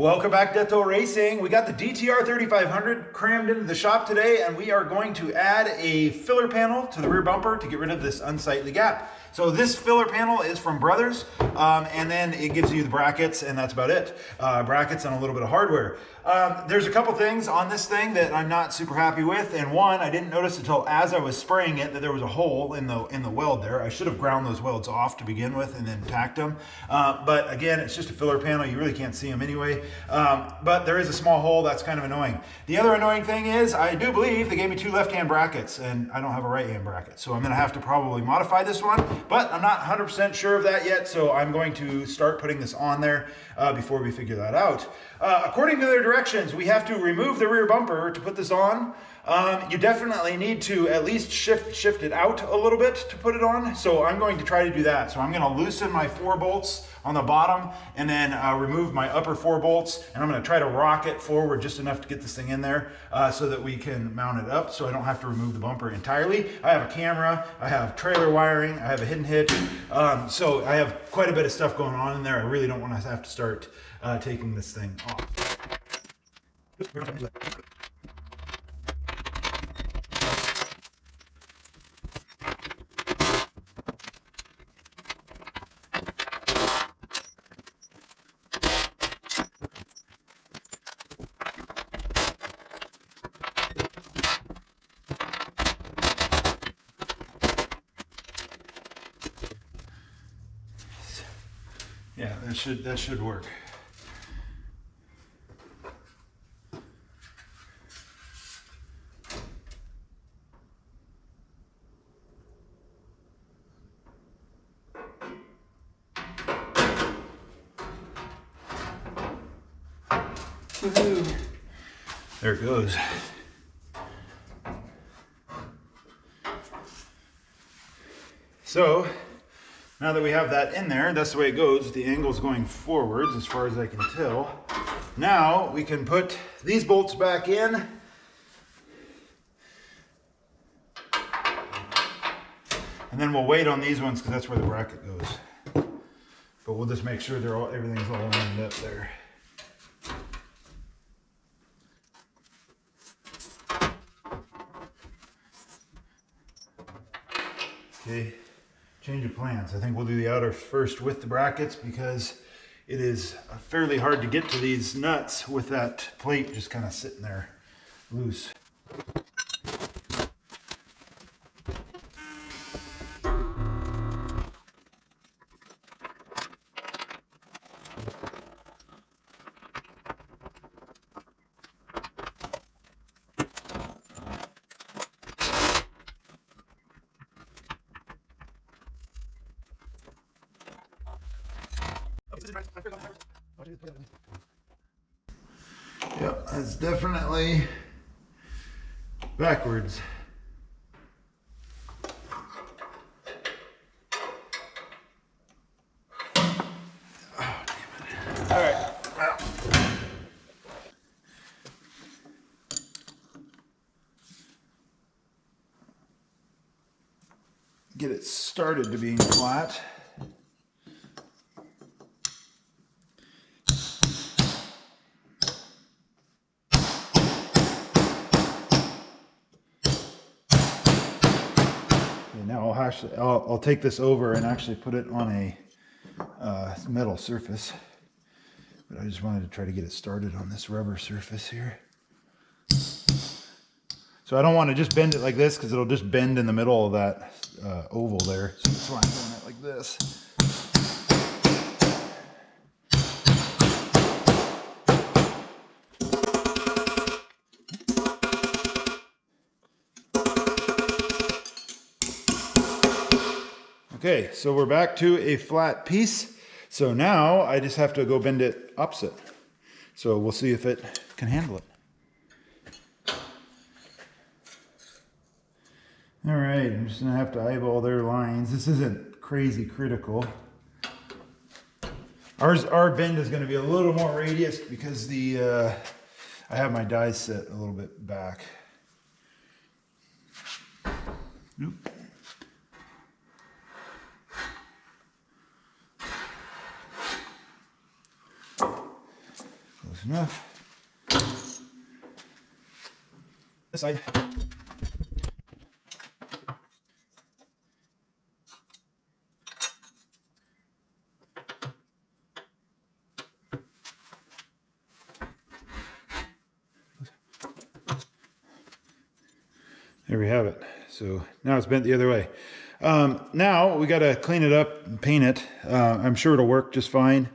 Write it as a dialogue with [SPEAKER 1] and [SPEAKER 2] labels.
[SPEAKER 1] Welcome back to Ditto Racing. We got the DTR3500 crammed into the shop today, and we are going to add a filler panel to the rear bumper to get rid of this unsightly gap. So this filler panel is from Brothers, and then it gives you the brackets, and that's about it. Brackets and a little bit of hardware. There's a couple things on this thing that I'm not super happy with, and one, I didn't notice until as I was spraying it that there was a hole in the weld there. I should have ground those welds off to begin with and then tacked them. But again, it's just a filler panel. You really can't see them anyway. But there is a small hole that's kind of annoying. The other annoying thing is I do believe they gave me two left-hand brackets and I don't have a right-hand bracket. So I'm gonna have to probably modify this one, but I'm not 100% sure of that yet. So I'm going to start putting this on there before we figure that out. According to their directions, we have to remove the rear bumper to put this on. You definitely need to at least shift it out a little bit to put it on. So I'm going to try to do that. So I'm going to loosen my 4 bolts on the bottom and then remove my upper 4 bolts. And I'm going to try to rock it forward just enough to get this thing in there so that we can mount it up so I don't have to remove the bumper entirely. I have a camera, I have trailer wiring, I have a hidden hitch. So I have quite a bit of stuff going on in there. I really don't want to have to start taking this thing off. Yeah, that should work. Woohoo. There it goes. So now that we have that in there, that's the way it goes. The angle's going forwards as far as I can tell. Now we can put these bolts back in. And then we'll wait on these ones because that's where the bracket goes. But we'll just make sure everything's all lined up there. Okay, change of plans. I think we'll do the outer first with the brackets because it is fairly hard to get to these nuts with that plate just kind of sitting there loose. Yep, that's definitely backwards. Oh, damn it. All right. Well. Get it started to being flat. Now I'll take this over and actually put it on a metal surface. But I just wanted to try to get it started on this rubber surface here. So I don't want to just bend it like this because it'll just bend in the middle of that oval there. So that's why I'm doing it like this. Okay, so we're back to a flat piece. So now I just have to go bend it opposite. So we'll see if it can handle it. All right, I'm just gonna have to eyeball their lines. This isn't crazy critical. Our bend is gonna be a little more radius because I have my dies set a little bit back. Nope. enough. This side. There we have it. So now it's bent the other way. Now we got to clean it up and paint it. I'm sure it'll work just fine.